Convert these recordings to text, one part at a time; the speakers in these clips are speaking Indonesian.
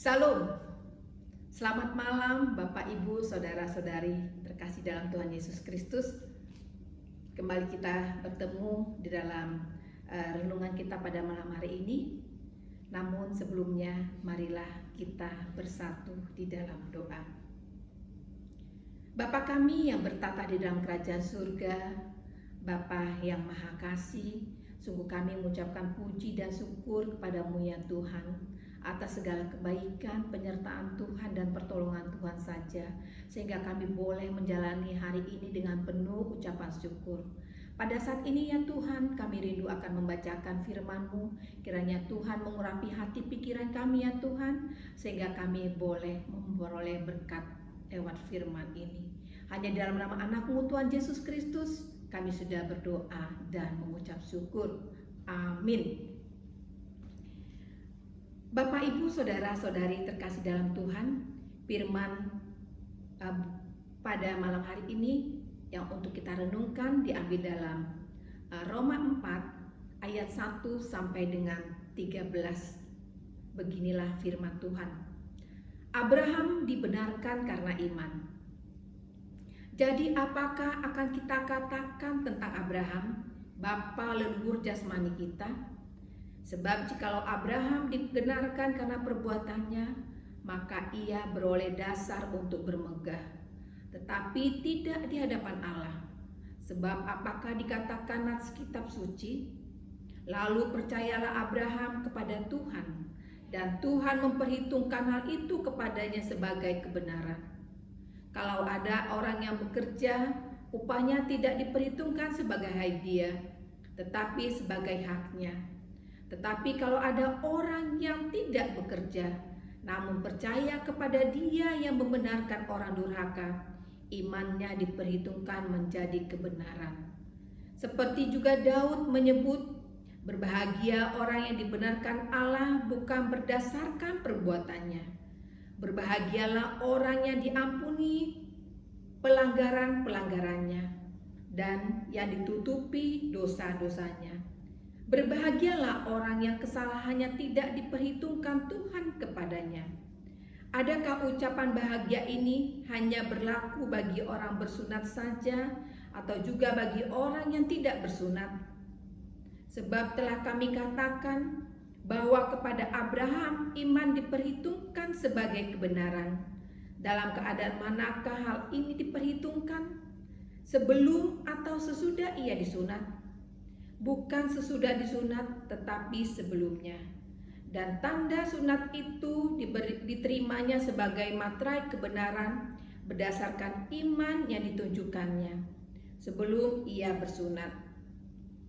Salam, selamat malam Bapak Ibu Saudara-saudari terkasih dalam Tuhan Yesus Kristus. Kembali kita bertemu di dalam renungan kita pada malam hari ini. Namun sebelumnya marilah kita bersatu di dalam doa. Bapa kami yang bertata di dalam kerajaan surga, Bapa yang maha kasih, sungguh kami mengucapkan puji dan syukur kepadamu ya Tuhan, atas segala kebaikan, penyertaan Tuhan dan pertolongan Tuhan saja, sehingga kami boleh menjalani hari ini dengan penuh ucapan syukur. Pada saat ini ya Tuhan, kami rindu akan membacakan firman-Mu. Kiranya Tuhan mengurapi hati pikiran kami ya Tuhan, sehingga kami boleh memperoleh berkat lewat firman ini. Hanya dalam nama anak-Mu Tuhan Yesus Kristus, kami sudah berdoa dan mengucap syukur. Amin. Bapak, Ibu, Saudara-saudari terkasih dalam Tuhan, firman pada malam hari ini yang untuk kita renungkan diambil dalam Roma 4 ayat 1 sampai dengan 13. Beginilah firman Tuhan. Abraham dibenarkan karena iman. Jadi apakah akan kita katakan tentang Abraham, bapa leluhur jasmani kita? Sebab jikalau Abraham dibenarkan karena perbuatannya, maka ia beroleh dasar untuk bermegah, tetapi tidak di hadapan Allah. Sebab apakah dikatakan nats kitab suci? Lalu percayalah Abraham kepada Tuhan, dan Tuhan memperhitungkan hal itu kepadanya sebagai kebenaran. Kalau ada orang yang bekerja, upahnya tidak diperhitungkan sebagai hadiah, tetapi sebagai haknya. Tetapi kalau ada orang yang tidak bekerja, namun percaya kepada Dia yang membenarkan orang durhaka, imannya diperhitungkan menjadi kebenaran. Seperti juga Daud menyebut, berbahagia orang yang dibenarkan Allah bukan berdasarkan perbuatannya. Berbahagialah orang yang diampuni pelanggaran-pelanggarannya dan yang ditutupi dosa-dosanya. Berbahagialah orang yang kesalahannya tidak diperhitungkan Tuhan kepadanya. Adakah ucapan bahagia ini hanya berlaku bagi orang bersunat saja atau juga bagi orang yang tidak bersunat? Sebab telah kami katakan bahwa kepada Abraham iman diperhitungkan sebagai kebenaran. Dalam keadaan manakah hal ini diperhitungkan? Sebelum atau sesudah ia disunat? Bukan sesudah disunat, tetapi sebelumnya. Dan tanda sunat itu diterimanya sebagai materai kebenaran berdasarkan iman yang ditunjukkannya sebelum ia bersunat.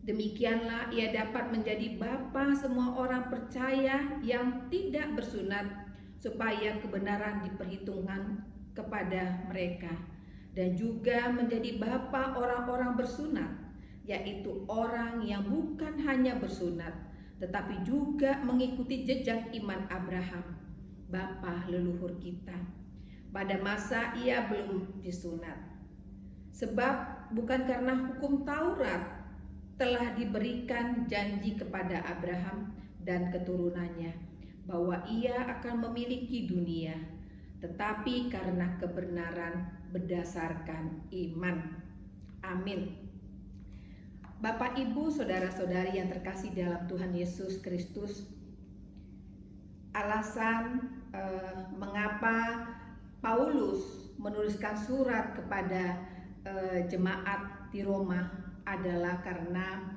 Demikianlah ia dapat menjadi bapa semua orang percaya yang tidak bersunat, supaya kebenaran diperhitungkan kepada mereka, dan juga menjadi bapa orang-orang bersunat, yaitu orang yang bukan hanya bersunat, tetapi juga mengikuti jejak iman Abraham, bapa leluhur kita, pada masa ia belum disunat. Sebab bukan karena hukum Taurat telah diberikan janji kepada Abraham dan keturunannya bahwa ia akan memiliki dunia, tetapi karena kebenaran berdasarkan iman. Amin. Bapak, Ibu, Saudara-saudari yang terkasih dalam Tuhan Yesus Kristus, alasan mengapa Paulus menuliskan surat kepada jemaat di Roma adalah karena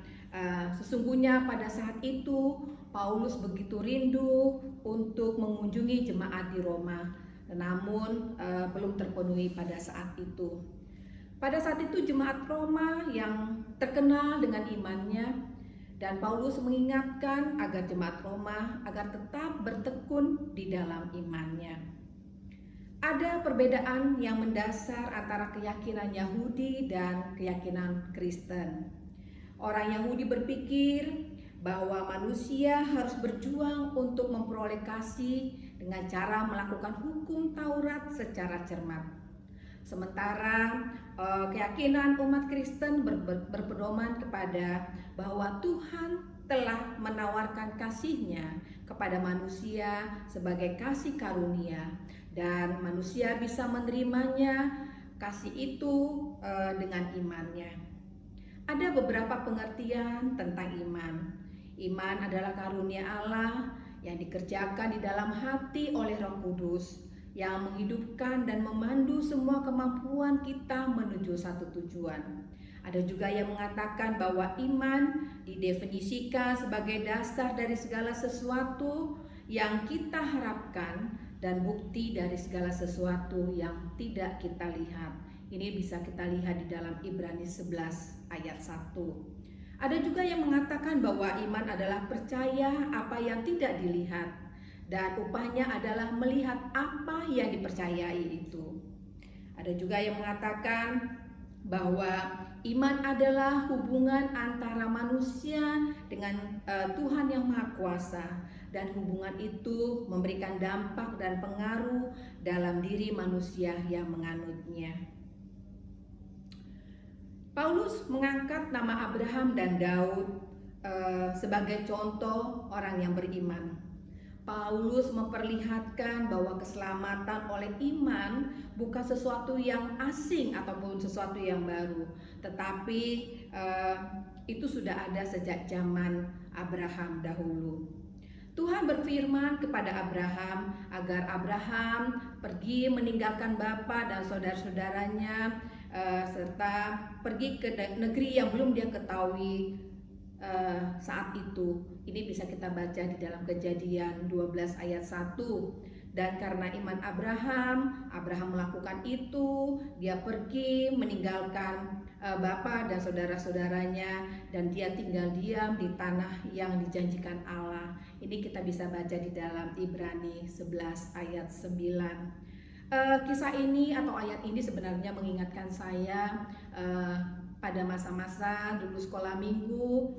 sesungguhnya pada saat itu Paulus begitu rindu untuk mengunjungi jemaat di Roma, namun belum terpenuhi pada saat itu. Pada saat itu jemaat Roma yang terkenal dengan imannya, dan Paulus mengingatkan agar jemaat Roma agar tetap bertekun di dalam imannya. Ada perbedaan yang mendasar antara keyakinan Yahudi dan keyakinan Kristen. Orang Yahudi berpikir bahwa manusia harus berjuang untuk memperoleh kasih dengan cara melakukan hukum Taurat secara cermat. Sementara keyakinan umat Kristen berpedoman kepada bahwa Tuhan telah menawarkan kasih-Nya kepada manusia sebagai kasih karunia, dan manusia bisa menerimanya kasih itu dengan imannya. Ada beberapa pengertian tentang iman. Iman adalah karunia Allah yang dikerjakan di dalam hati oleh Roh Kudus, yang menghidupkan dan memandu semua kemampuan kita menuju satu tujuan. Ada juga yang mengatakan bahwa iman didefinisikan sebagai dasar dari segala sesuatu yang kita harapkan dan bukti dari segala sesuatu yang tidak kita lihat. Ini bisa kita lihat di dalam Ibrani 11 ayat 1. Ada juga yang mengatakan bahwa iman adalah percaya apa yang tidak dilihat, dan upahnya adalah melihat apa yang dipercayai itu. Ada juga yang mengatakan bahwa iman adalah hubungan antara manusia dengan Tuhan yang Maha Kuasa, dan hubungan itu memberikan dampak dan pengaruh dalam diri manusia yang menganutnya. Paulus mengangkat nama Abraham dan Daud sebagai contoh orang yang beriman. Paulus memperlihatkan bahwa keselamatan oleh iman bukan sesuatu yang asing ataupun sesuatu yang baru, tetapi itu sudah ada sejak zaman Abraham dahulu. Tuhan berfirman kepada Abraham agar Abraham pergi meninggalkan bapa dan saudara-saudaranya, serta pergi ke negeri yang belum dia ketahui saat itu. Ini bisa kita baca di dalam Kejadian 12 ayat 1. Dan karena iman Abraham melakukan itu. Dia pergi meninggalkan bapa dan saudara-saudaranya, dan dia tinggal diam di tanah yang dijanjikan Allah. Ini kita bisa baca di dalam Ibrani 11 ayat 9. Kisah ini atau ayat ini sebenarnya mengingatkan saya pada masa-masa dulu sekolah minggu,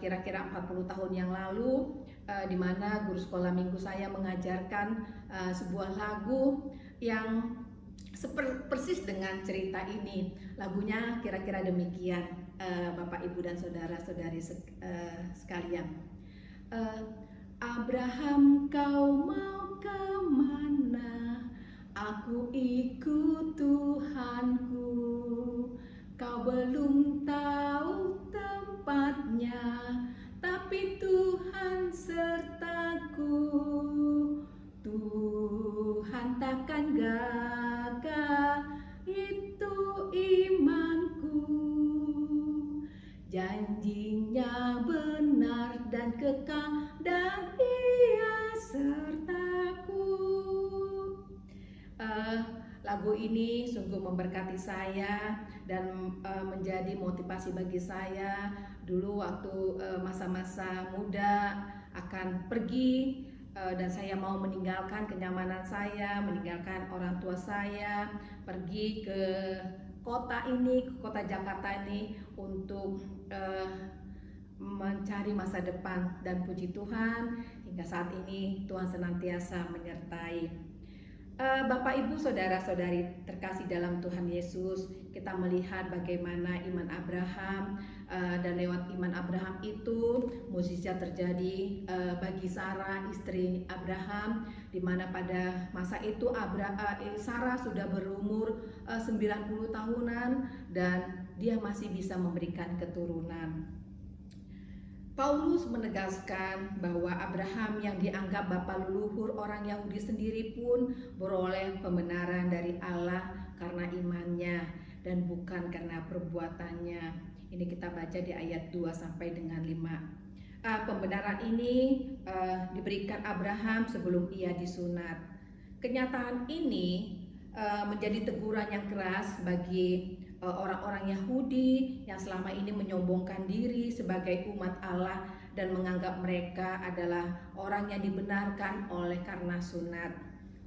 kira-kira 40 tahun yang lalu, di mana guru sekolah minggu saya mengajarkan sebuah lagu yang persis dengan cerita ini. Lagunya kira-kira demikian, Bapak, Ibu, dan saudara-saudari sekalian. Abraham, kau mau kemana? Aku ikut Tuhanku. Kau belum tahu tempatnya, tapi Tuhan sertaku. Tuhan takkan gagal, itu imanku. Janjinya benar dan kekal, dan Dia sertaku. Lagu ini sungguh memberkati saya dan menjadi motivasi bagi saya dulu waktu masa-masa muda akan pergi, dan saya mau meninggalkan kenyamanan saya, meninggalkan orang tua saya, pergi ke kota ini, ke kota Jakarta ini untuk mencari masa depan. Dan puji Tuhan, hingga saat ini Tuhan senantiasa menyertai. Bapak, Ibu, saudara-saudari terkasih dalam Tuhan Yesus, kita melihat bagaimana iman Abraham, dan lewat iman Abraham itu mukjizat terjadi bagi Sarah, istri Abraham, di mana pada masa itu Sarah sudah berumur 90 tahunan dan dia masih bisa memberikan keturunan. Paulus menegaskan bahwa Abraham yang dianggap bapa leluhur orang Yahudi sendiri pun beroleh pembenaran dari Allah karena imannya dan bukan karena perbuatannya. Ini kita baca di ayat 2 sampai dengan 5. Pembenaran ini diberikan Abraham sebelum ia disunat. Kenyataan ini menjadi teguran yang keras bagi orang-orang Yahudi yang selama ini menyombongkan diri sebagai umat Allah dan menganggap mereka adalah orang yang dibenarkan oleh karena sunat.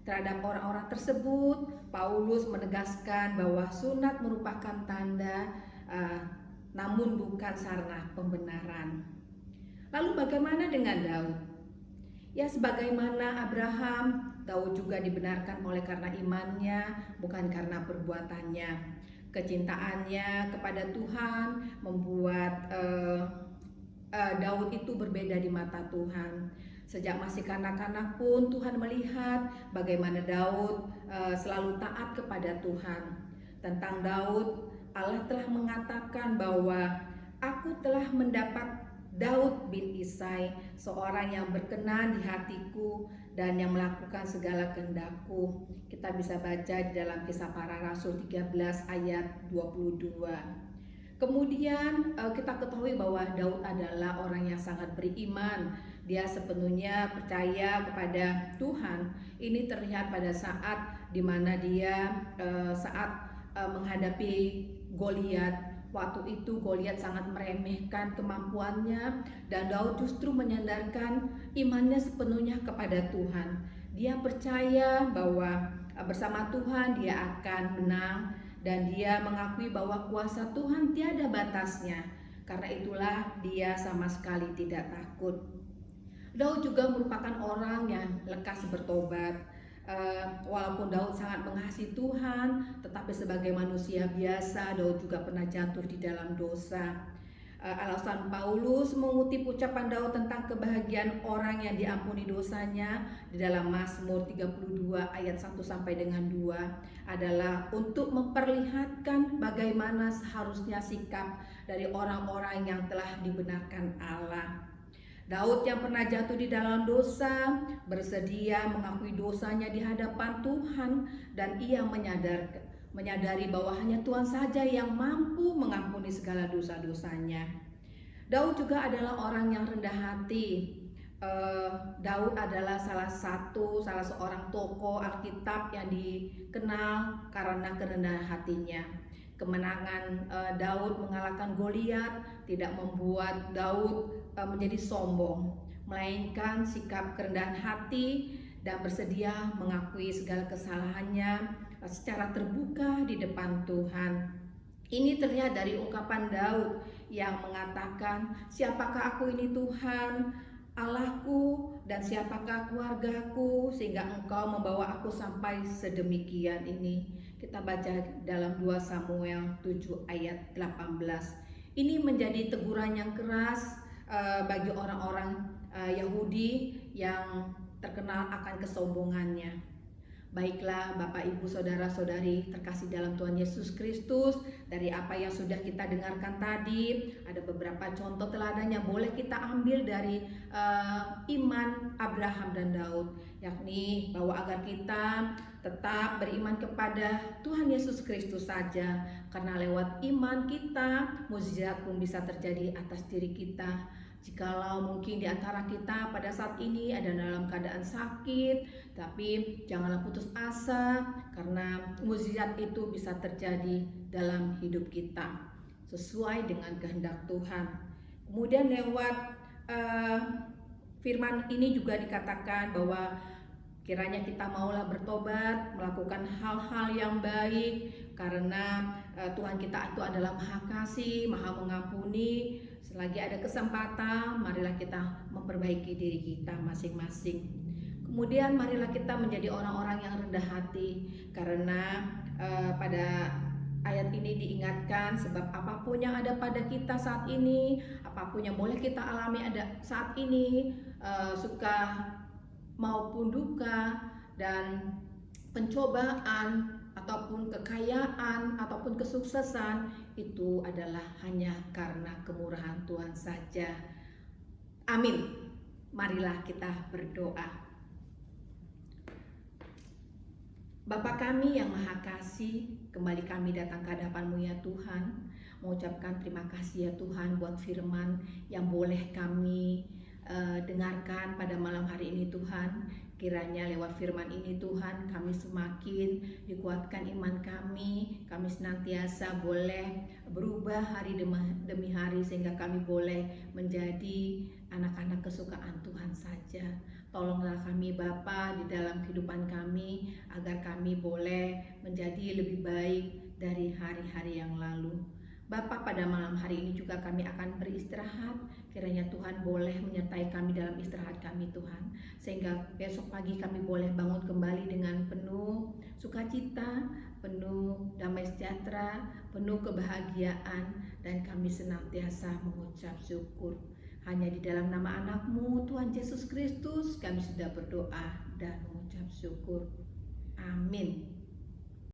Terhadap orang-orang tersebut, Paulus menegaskan bahwa sunat merupakan tanda, namun bukan sarana pembenaran. Lalu bagaimana dengan Daud? Ya, sebagaimana Abraham, Daud juga dibenarkan oleh karena imannya, bukan karena perbuatannya. Kecintaannya kepada Tuhan membuat Daud itu berbeda di mata Tuhan. Sejak masih kanak-kanak pun Tuhan melihat bagaimana Daud selalu taat kepada Tuhan. Tentang Daud, Allah telah mengatakan bahwa aku telah mendapat Daud bin Isai, seorang yang berkenan di hatiku dan yang melakukan segala kehendakku. Kita bisa baca di dalam Kisah Para Rasul 13 ayat 22. Kemudian kita ketahui bahwa Daud adalah orang yang sangat beriman. Dia sepenuhnya percaya kepada Tuhan. Ini terlihat pada saat di mana dia menghadapi Goliat. Waktu itu Goliat sangat meremehkan kemampuannya dan Daud justru menyandarkan imannya sepenuhnya kepada Tuhan. Dia percaya bahwa bersama Tuhan dia akan menang dan dia mengakui bahwa kuasa Tuhan tiada batasnya. Karena itulah dia sama sekali tidak takut. Daud juga merupakan orang yang lekas bertobat. Walaupun Daud sangat mengasihi Tuhan, tetapi sebagai manusia biasa, Daud juga pernah jatuh di dalam dosa. Alasan Paulus mengutip ucapan Daud tentang kebahagiaan orang yang diampuni dosanya di dalam Mazmur 32 ayat 1 sampai dengan 2 adalah untuk memperlihatkan bagaimana seharusnya sikap dari orang-orang yang telah dibenarkan Allah. Daud yang pernah jatuh di dalam dosa bersedia mengakui dosanya di hadapan Tuhan dan ia menyadari bahwa hanya Tuhan saja yang mampu mengampuni segala dosa-dosanya. Daud juga adalah orang yang rendah hati. Daud adalah salah seorang tokoh Alkitab yang dikenal karena kerendahan hatinya. Kemenangan Daud mengalahkan Goliat tidak membuat Daud menjadi sombong, melainkan sikap kerendahan hati dan bersedia mengakui segala kesalahannya secara terbuka di depan Tuhan. Ini terlihat dari ungkapan Daud yang mengatakan, "Siapakah aku ini Tuhan, Allahku, dan siapakah keluargaku sehingga Engkau membawa aku sampai sedemikian ini." Kita baca dalam 2 Samuel 7 ayat 18. Ini menjadi teguran yang keras bagi orang-orang Yahudi yang terkenal akan kesombongannya. Baiklah Bapak Ibu Saudara-saudari terkasih dalam Tuhan Yesus Kristus, dari apa yang sudah kita dengarkan tadi, ada beberapa contoh teladan yang boleh kita ambil dari iman Abraham dan Daud, yakni bahwa agar kita tetap beriman kepada Tuhan Yesus Kristus saja, karena lewat iman kita mukjizat pun bisa terjadi atas diri kita. Jikalau mungkin di antara kita pada saat ini ada dalam keadaan sakit, tapi janganlah putus asa karena mukjizat itu bisa terjadi dalam hidup kita sesuai dengan kehendak Tuhan. Kemudian lewat firman ini juga dikatakan bahwa kiranya kita maulah bertobat, melakukan hal-hal yang baik karena Tuhan kita itu adalah Maha Kasih, Maha Mengampuni. Selagi ada kesempatan, marilah kita memperbaiki diri kita masing-masing. Kemudian marilah kita menjadi orang-orang yang rendah hati, karena pada ayat ini diingatkan sebab apapun yang ada pada kita saat ini, apapun yang boleh kita alami ada saat ini, suka maupun duka dan pencobaan ataupun kekayaan ataupun kesuksesan, itu adalah hanya karena kemurahan Tuhan saja. Amin. Marilah kita berdoa. Bapa kami yang Maha Kasih, kembali kami datang ke hadapan-Mu ya Tuhan, mengucapkan terima kasih ya Tuhan buat firman yang boleh kami dengarkan pada malam hari ini Tuhan. Kiranya lewat firman ini Tuhan, kami semakin dikuatkan iman kami senantiasa boleh berubah hari demi hari sehingga kami boleh menjadi anak-anak kesukaan Tuhan saja. Tolonglah kami Bapa di dalam kehidupan kami agar kami boleh menjadi lebih baik dari hari-hari yang lalu. Bapa, pada malam hari ini juga kami akan beristirahat. Kiranya Tuhan boleh menyertai kami dalam istirahat kami Tuhan, sehingga besok pagi kami boleh bangun kembali dengan penuh sukacita, penuh damai sejahtera, penuh kebahagiaan, dan kami senantiasa mengucap syukur. Hanya di dalam nama anak-Mu, Tuhan Yesus Kristus, kami sudah berdoa dan mengucap syukur. Amin.